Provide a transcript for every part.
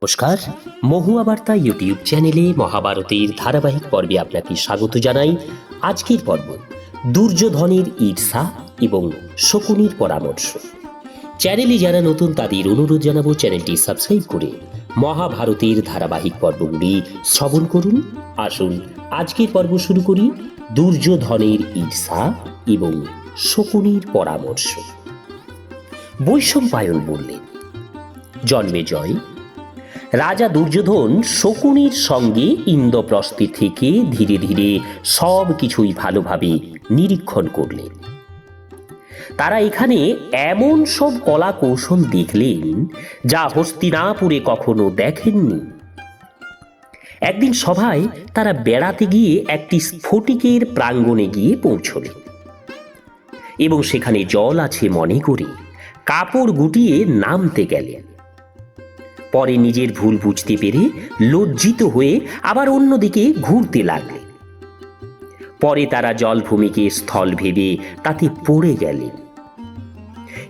নমস্কার, মহুয়া বার্তা ইউটিউব চ্যানেলে মহাভারতের ধারাবাহিক পর্বে আপনাকে স্বাগত জানাই। আজকের পর্ব দুর্যোধনের ঈর্ষা এবং শকুনির পরামর্শ। চ্যানেলে যারা নতুন তাদের অনুরোধ জানাবো চ্যানেলটি সাবস্ক্রাইব করে মহাভারতের ধারাবাহিক পর্বগুলি শ্রবণ করুন। আসুন আজকের পর্ব শুরু করি। দুর্যোধনের ঈর্ষা এবং শকুনির পরামর্শ। বৈশম্পায়ন বললেন, জন্মেজয়, রাজা দুর্যোধন শকুনির সঙ্গে ইন্দ্রপ্রস্থে থেকে ধীরে ধীরে সব কিছুই ভালোভাবে নিরীক্ষণ করলেন। তারা এখানে এমন সব কলা কৌশল দেখলেন যা হস্তিনাপুরে কখনো দেখেননি। একদিন সভায় তারা বেড়াতে গিয়ে একটি স্ফটিকের প্রাঙ্গণে গিয়ে পৌঁছলেন এবং সেখানে জল আছে মনে করে কাপড় গুটিয়ে নামতে গেলেন। পরে নিজের ভুল বুঝতে পেরে লজ্জিত হয়ে আবার অন্যদিকে ঘুরতে লাগলেন। পরে তারা জলভূমিকে স্থল ভেবে তাতে পড়ে গেলেন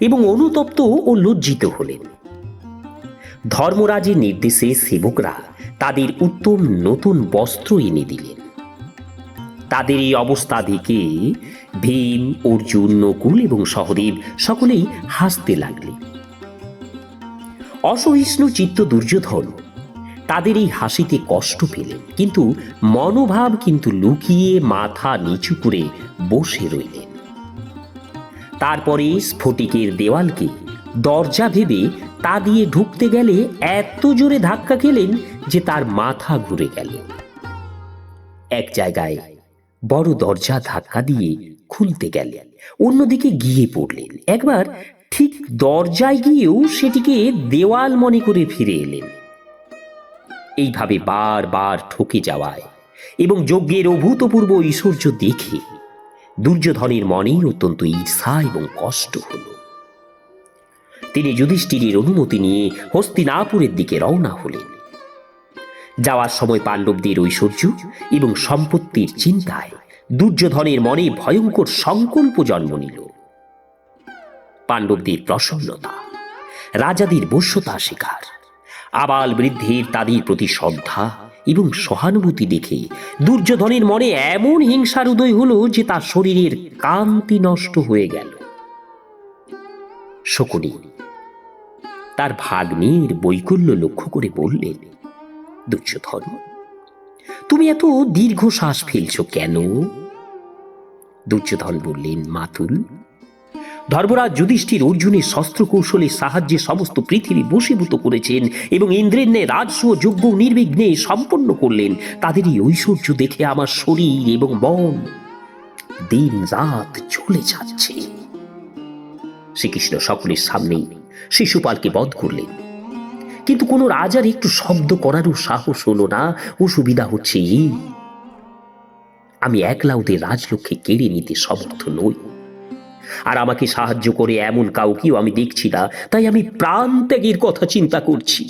এবং অনুতপ্ত ও লজ্জিত হলেন। ধর্মরাজের নির্দেশে সেবকরা তাদের উত্তম নতুন বস্ত্র এনে দিলেন। তাদের এই অবস্থা দেখে ভীম, অর্জুন, নকুল এবং সহদেব সকলেই হাসতে লাগলেন। অসহিষ্ণু চিত্ত দুর্যোধন তাদের এই হাসিতে কষ্ট পেলেন, কিন্তু মনোভাব লুকিয়ে মাথা নিচু করে বসে রইলেন। তারপরে স্ফটিকের দেওয়ালকে দরজা ভেবে তা দিয়ে ঢুকতে গেলে এত জোরে ধাক্কা খেলেন যে তার মাথা ঘুরে গেল। এক জায়গায় বড় দরজা ধাক্কা দিয়ে খুলতে গেলেন, অন্যদিকে গিয়ে পড়লেন। একবার ঠিক দরজায় গিয়েও সেটিকে দেওয়াল মনে করে ফিরে এলেন। এইভাবে বারবার ঠকে যাওয়ায় এবং যজ্ঞের অভূতপূর্ব ঐশ্বর্য দেখে দুর্যোধনের মনে অত্যন্ত ঈর্ষা এবং কষ্ট হল। তিনি যুধিষ্ঠিরের অনুমতি নিয়ে হস্তিনাপুরের দিকে রওনা হলেন। যাওয়ার সময় পাণ্ডবদের ঐশ্বর্য এবং সম্পত্তির চিন্তায় দুর্যোধনের মনে ভয়ঙ্কর সংকল্প জন্ম নিল। পাণ্ডবদের প্রসন্নতা, রাজাদের বশ্যতা শিকার, আবাল বৃদ্ধের তাদের প্রতি শ্রদ্ধা এবং সহানুভূতি দেখে দুর্যোধনের মনে এমন হিংসার উদয় হলো যে তার শরীরের কান্তি নষ্ট হয়ে গেল। শকুনি তার ভাগ্নের বৈকল্য লক্ষ্য করে বললেন, দুর্যোধন, তুমি এত দীর্ঘশ্বাস ফেলছ কেন? দুর্যোধন বললেন, মাতুল, ধর্মরাজ যুধিষ্ঠির অর্জুনের শস্ত্র কৌশলের সাহায্যে সমস্ত পৃথিবী বশীভূত করেছেন এবং ইন্দ্রের ন্যায় রাজস্ব যজ্ঞ নির্বিঘ্নে সম্পন্ন করলেন। তাদের এই ঐশ্বর্য দেখে আমার শরীর এবং মন দিন রাত চলে যাচ্ছে। শ্রীকৃষ্ণ সকলের সামনেই শিশুপালকে বধ করলেন, কিন্তু কোনো রাজার একটু শব্দ করারও সাহস হলো না। অসুবিধা হচ্ছে এই, আমি একলা ওদের রাজলক্ষ্মী কেড়ে নিতে সমর্থ নই, আর আমাকে সাহায্য করে এমন কাউকেও আমি দেখছি না। তাই আমি প্রাণ ত্যাগের কথা চিন্তা করছি।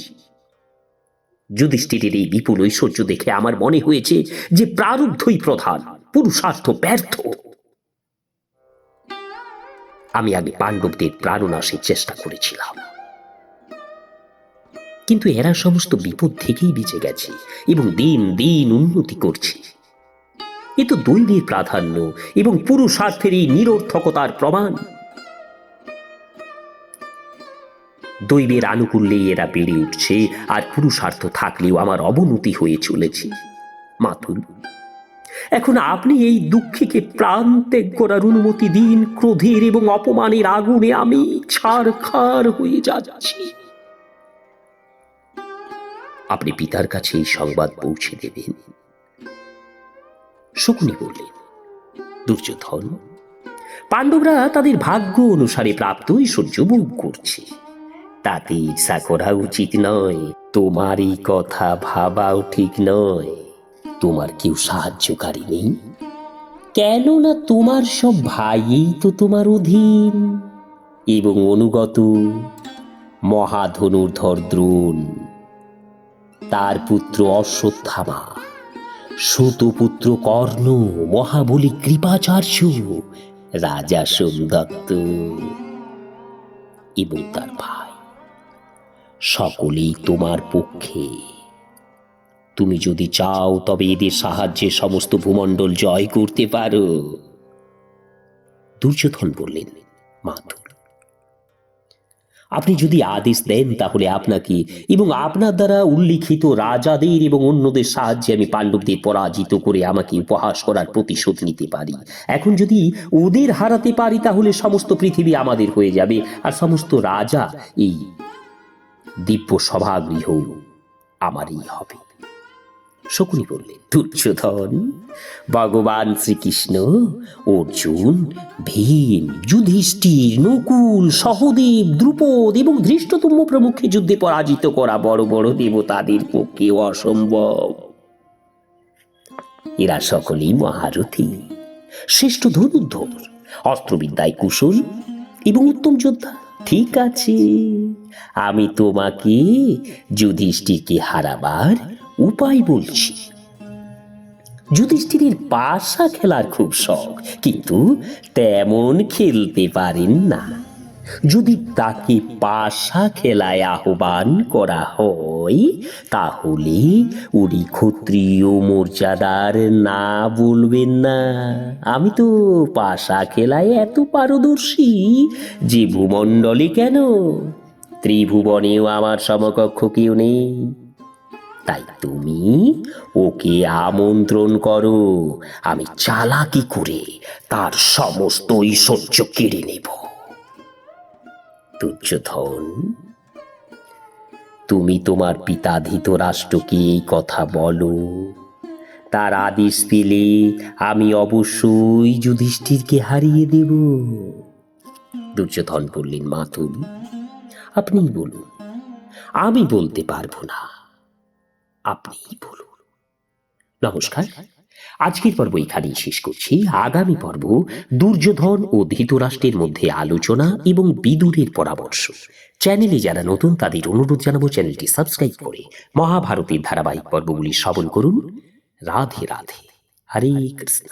যুধিষ্ঠিরের এই বিপুল ঐশ্বর্য দেখে আমার মনে হয়েছে যে প্রারব্ধই প্রধান, পুরুষার্থ ব্যর্থ। আমি আগে পাণ্ডবদের প্রাণনাশের চেষ্টা করেছিলাম, কিন্তু এরা সমস্ত বিপদ থেকেই বেঁচে গেছে এবং দিন দিন উন্নতি করছে। এ তো দৈবের প্রাধান্য এবং পুরুষার্থের এই নিরর্থকতার প্রমাণ। দৈবের আনুকূল্যেই এরা বেড়ে উঠছে, আর পুরুষার্থ থাকলেও আমার অবনতি হয়ে চলেছে। মাতুল, এখন আপনি এই দুঃখীকে প্রাণ ত্যাগ করার অনুমতি দিন। ক্রোধের এবং অপমানের আগুনে আমি ছারখার হয়ে যাচ্ছি। আপনি পিতার কাছে এই সংবাদ পৌঁছে দেবেন। শকুনি বললেন, দুর্যোধন, পাণ্ডবরা তাদের ভাগ্য অনুসারে প্রাপ্ত ঐশ্বর্য ভোগ করছে, তাতে ঈর্ষা করা উচিত নয়। তোমার এই কথা ভাবাও ঠিক নয়। তোমার কেউ সাহায্যকারী নেই, কেননা তোমার সব ভাইই তো তোমার অধীন এবং অনুগত। মহাধনুর্ধর দ্রোণ, তার পুত্র অশ্বত্থামা, সুতপুত্র কর্ণ, মহাবলী কৃপাচার্য, রাজা সোমদত্ত এবং তার ভাই সকলেই তোমার পক্ষে। তুমি যদি চাও তবে এদের সাহায্যে সমস্ত ভূমণ্ডল জয় করতে পারো। দুর্যোধন বললেন, মাতুল, আপনি যদি আদেশ দেন তাহলে আপনাকে এবং আপনার দ্বারা উল্লিখিত রাজাদের এবং অন্যদের সাহায্যে আমি পাণ্ডবদের পরাজিত করে আমাকে উপহাস করার প্রতিশোধ নিতে পারি। এখন যদি ওদের হারাতে পারি তাহলে সমস্ত পৃথিবী আমাদের হয়ে যাবে, আর সমস্ত রাজা এই দিব্য সভাগৃহ আমারই হবে। শকুনি বললেন, দুর্যোধন, ভগবান শ্রীকৃষ্ণ, অর্জুন, ভীম, যুধিষ্ঠির, নকুল, সহদেব, দ্রুপদ এবং ধৃষ্টদ্যুম্ন প্রমুখকে যুদ্ধে পরাজিত করা বড় বড় দেবতাদের পক্ষে অসম্ভব। এরা সকলেই মহারথী, শ্রেষ্ঠ ধনুর্ধর, অস্ত্রবিদ্যায় কুশল এবং উত্তম যোদ্ধা। ঠিক আছে, আমি তোমাকে যুধিষ্ঠিরকে হারাবার উপায় বলছি। যুধিষ্ঠিরের পাশা খেলার খুব শখ, কিন্তু তেমন খেলতে পারেন না। যদি তাকে পাশা খেলায় আহ্বান করা হয় তাহলে উনি ক্ষত্রিয় মর্যাদার না বলবেন না। আমি তো পাশা খেলায় এত পারদর্শী যে ভূমণ্ডলে কেন ত্রিভুবনেও আমার সমকক্ষ কেউ নেই। তাই তুমি ওকে আমন্ত্রণ করো, আমি চালাকি করে তার সমস্ত ঐশ্বর্য কেড়ে নেব। দুর্যোধন, তুমি তোমার পিতা ধৃতরাষ্ট্রকে এই কথা বলো। তার আদেশ পেলে আমি অবশ্যই যুধিষ্ঠিরকে হারিয়ে দেব। দুর্যোধন বললেন, মাতুল, আপনি বলুন, আমি বলতে পারবো না, আপনিই বলুন। নমস্কার, আজকের পর্ব এখানেই শেষ করছি। আগামী পর্ব দুর্যোধন ও ধৃতরাষ্ট্রের মধ্যে আলোচনা এবং বিদুরের পরামর্শ। চ্যানেলে যারা নতুন তাদের অনুরোধ জানাবো চ্যানেলটি সাবস্ক্রাইব করে মহাভারতের ধারাবাহিক পর্বগুলি শ্রবণ করুন। রাধে রাধে, হরে কৃষ্ণ।